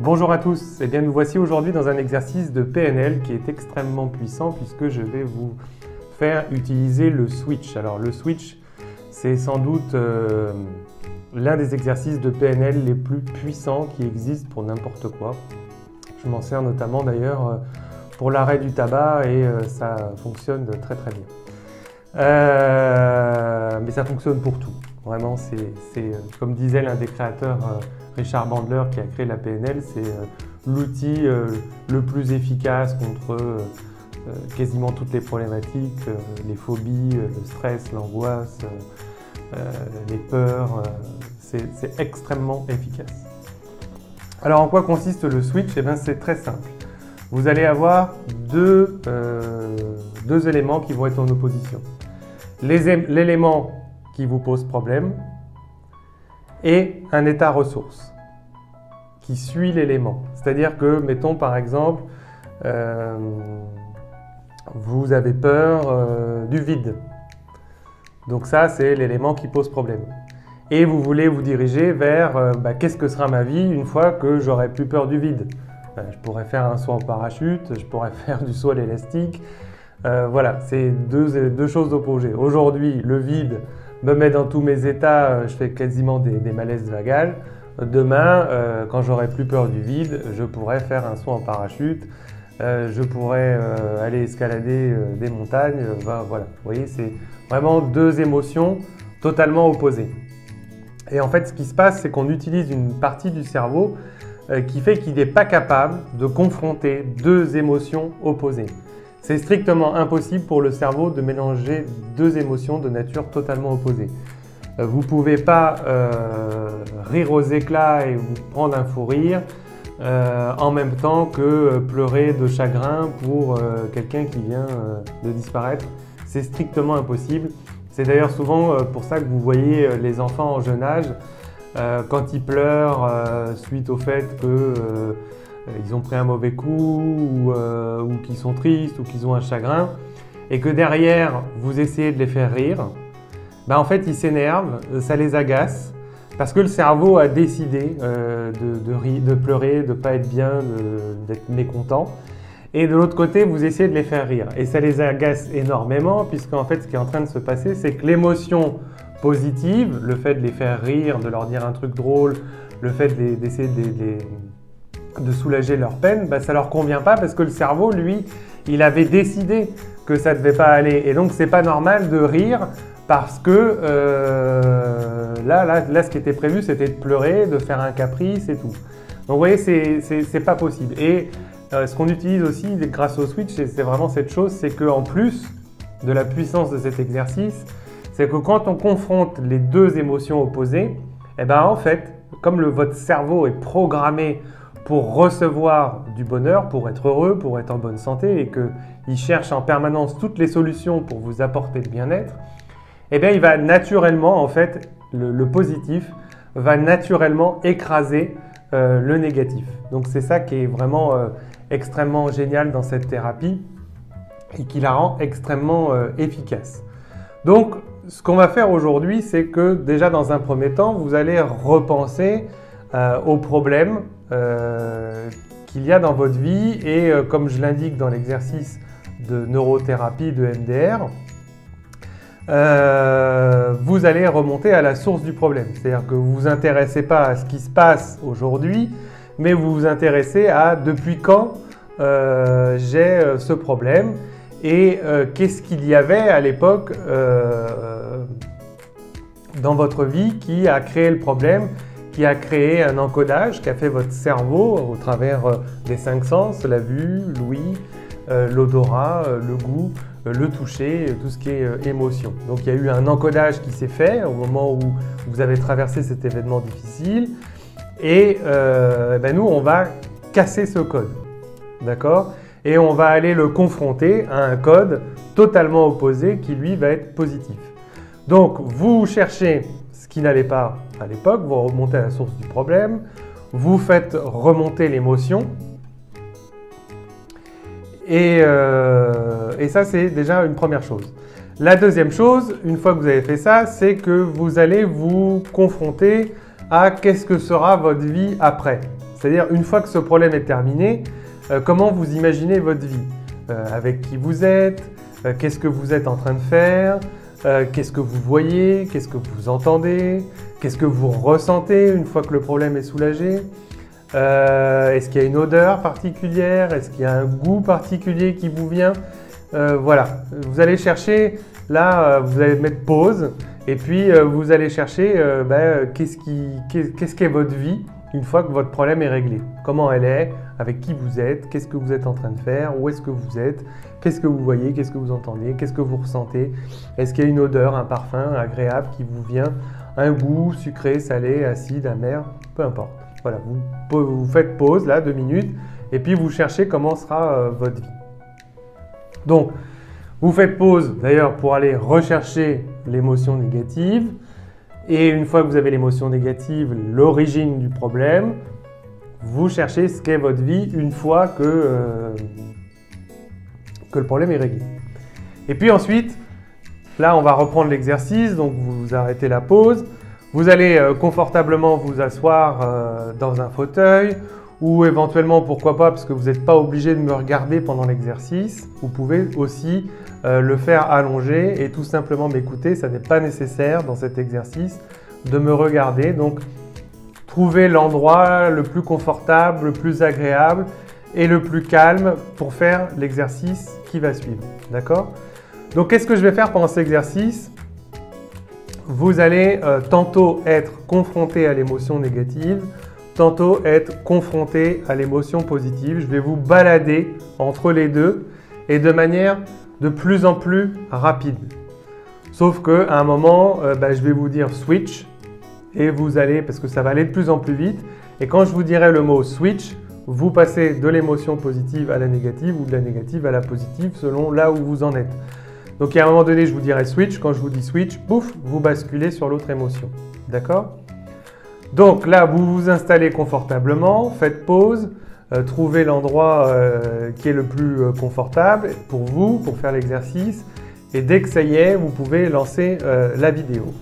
Bonjour à tous, eh bien nous voici aujourd'hui dans un exercice de PNL qui est extrêmement puissant puisque je vais vous faire utiliser le switch. Alors le switch, c'est sans doute l'un des exercices de PNL les plus puissants qui existent pour n'importe quoi. Je m'en sers notamment d'ailleurs pour l'arrêt du tabac et ça fonctionne très très bien. Mais ça fonctionne pour tout. Vraiment, c'est comme disait l'un des créateurs, Richard Bandler, qui a créé la PNL, c'est l'outil le plus efficace contre quasiment toutes les problématiques, les phobies, le stress, l'angoisse, les peurs. C'est extrêmement efficace. Alors, en quoi consiste le switch? Eh bien, c'est très simple. Vous allez avoir deux éléments qui vont être en opposition. L'élément qui vous pose problème et un état ressource qui suit l'élément. C'est-à-dire que, mettons par exemple, vous avez peur du vide. Donc ça, c'est l'élément qui pose problème. Et vous voulez vous diriger vers qu'est-ce que sera ma vie une fois que j'aurai plus peur du vide. Je pourrais faire un saut en parachute, je pourrais faire du saut à l'élastique. Voilà, c'est deux choses opposées. Aujourd'hui, le vide me met dans tous mes états, je fais quasiment des malaises vagales. Demain, quand j'aurai plus peur du vide, je pourrais faire un saut en parachute, je pourrais aller escalader des montagnes. Voilà, vous voyez, c'est vraiment deux émotions totalement opposées. Et en fait, ce qui se passe, c'est qu'on utilise une partie du cerveau qui fait qu'il n'est pas capable de confronter deux émotions opposées. C'est strictement impossible pour le cerveau de mélanger deux émotions de nature totalement opposée. Vous ne pouvez pas rire aux éclats et vous prendre un fou rire en même temps que pleurer de chagrin pour quelqu'un qui vient de disparaître. C'est strictement impossible. C'est d'ailleurs souvent pour ça que vous voyez les enfants en jeune âge, quand ils pleurent suite au fait qu'ils ont pris un mauvais coup ou qu'ils sont tristes ou qu'ils ont un chagrin et que derrière vous essayez de les faire rire, en fait ils s'énervent, ça les agace parce que le cerveau a décidé de pleurer, de ne pas être bien, d'être mécontent. Et de l'autre côté, vous essayez de les faire rire. Et ça les agace énormément puisqu'en fait ce qui est en train de se passer, c'est que l'émotion positive, le fait de les faire rire, de leur dire un truc drôle, le fait d'essayer de soulager leur peine, ça ne leur convient pas parce que le cerveau, lui, il avait décidé que ça ne devait pas aller. Et donc, ce n'est pas normal de rire parce que là, ce qui était prévu, c'était de pleurer, de faire un caprice et tout. Donc, vous voyez, c'est pas possible. Et ce qu'on utilise aussi grâce au switch, c'est vraiment cette chose, c'est qu'en plus de la puissance de cet exercice, c'est que quand on confronte les deux émotions opposées, en fait, comme votre cerveau est programmé pour recevoir du bonheur, pour être heureux, pour être en bonne santé et qu'il cherche en permanence toutes les solutions pour vous apporter le bien-être, il va naturellement, en fait, le positif va naturellement écraser le négatif. Donc c'est ça qui est vraiment extrêmement génial dans cette thérapie et qui la rend extrêmement efficace. Donc ce qu'on va faire aujourd'hui, c'est que déjà dans un premier temps, vous allez repenser aux problèmes qu'il y a dans votre vie et comme je l'indique dans l'exercice de neurothérapie de MDR, vous allez remonter à la source du problème. C'est-à-dire que vous ne vous intéressez pas à ce qui se passe aujourd'hui, mais vous vous intéressez à depuis quand j'ai ce problème et qu'est-ce qu'il y avait à l'époque dans votre vie qui a créé le problème, qui a créé un encodage, qui a fait votre cerveau au travers des 5 sens, la vue, l'ouïe, l'odorat, le goût, le toucher, tout ce qui est émotion. Donc il y a eu un encodage qui s'est fait au moment où vous avez traversé cet événement difficile et nous on va casser ce code, d'accord? Et on va aller le confronter à un code totalement opposé qui lui va être positif. Donc vous cherchez ce qui n'allait pas à l'époque, vous remontez à la source du problème, vous faites remonter l'émotion et ça c'est déjà une première chose. La deuxième chose, une fois que vous avez fait ça, c'est que vous allez vous confronter à qu'est-ce que sera votre vie après. C'est-à-dire, une fois que ce problème est terminé, comment vous imaginez votre vie? Avec qui vous êtes? Qu'est-ce que vous êtes en train de faire? Qu'est-ce que vous voyez? Qu'est-ce que vous entendez? Qu'est-ce que vous ressentez une fois que le problème est soulagé? Est-ce qu'il y a une odeur particulière? Est-ce qu'il y a un goût particulier qui vous vient? Voilà, vous allez chercher, là, vous allez mettre pause et puis vous allez chercher qu'est-ce qu'est votre vie une fois que votre problème est réglé. Comment elle est? Avec qui vous êtes? Qu'est-ce que vous êtes en train de faire? Où est-ce que vous êtes? Qu'est-ce que vous voyez? Qu'est-ce que vous entendez? Qu'est-ce que vous ressentez? Est-ce qu'il y a une odeur, un parfum agréable qui vous vient? Un goût sucré, salé, acide, amer? Peu importe. Voilà, vous faites pause, là, 2 minutes, et puis vous cherchez comment sera votre vie. Donc, vous faites pause, d'ailleurs, pour aller rechercher l'émotion négative. Et une fois que vous avez l'émotion négative, l'origine du problème, vous cherchez ce qu'est votre vie une fois que le problème est réglé. Et puis ensuite, là, on va reprendre l'exercice. Donc, vous arrêtez la pause. Vous allez confortablement vous asseoir dans un fauteuil ou éventuellement, pourquoi pas, parce que vous n'êtes pas obligé de me regarder pendant l'exercice. Vous pouvez aussi le faire allongé et tout simplement m'écouter. Ça n'est pas nécessaire dans cet exercice de me regarder. Donc, trouvez l'endroit le plus confortable, le plus agréable et le plus calme pour faire l'exercice qui va suivre. D'accord? Donc, qu'est-ce que je vais faire pendant cet exercice? Vous allez tantôt être confronté à l'émotion négative, tantôt être confronté à l'émotion positive. Je vais vous balader entre les deux et de manière de plus en plus rapide. Sauf qu'à un moment, je vais vous dire switch et vous allez, parce que ça va aller de plus en plus vite. Et quand je vous dirai le mot switch, vous passez de l'émotion positive à la négative ou de la négative à la positive selon là où vous en êtes. Donc, à un moment donné, je vous dirai switch. Quand je vous dis switch, pouf, vous basculez sur l'autre émotion. D'accord? Donc là, vous vous installez confortablement, faites pause, trouvez l'endroit qui est le plus confortable pour vous, pour faire l'exercice. Et dès que ça y est, vous pouvez lancer la vidéo.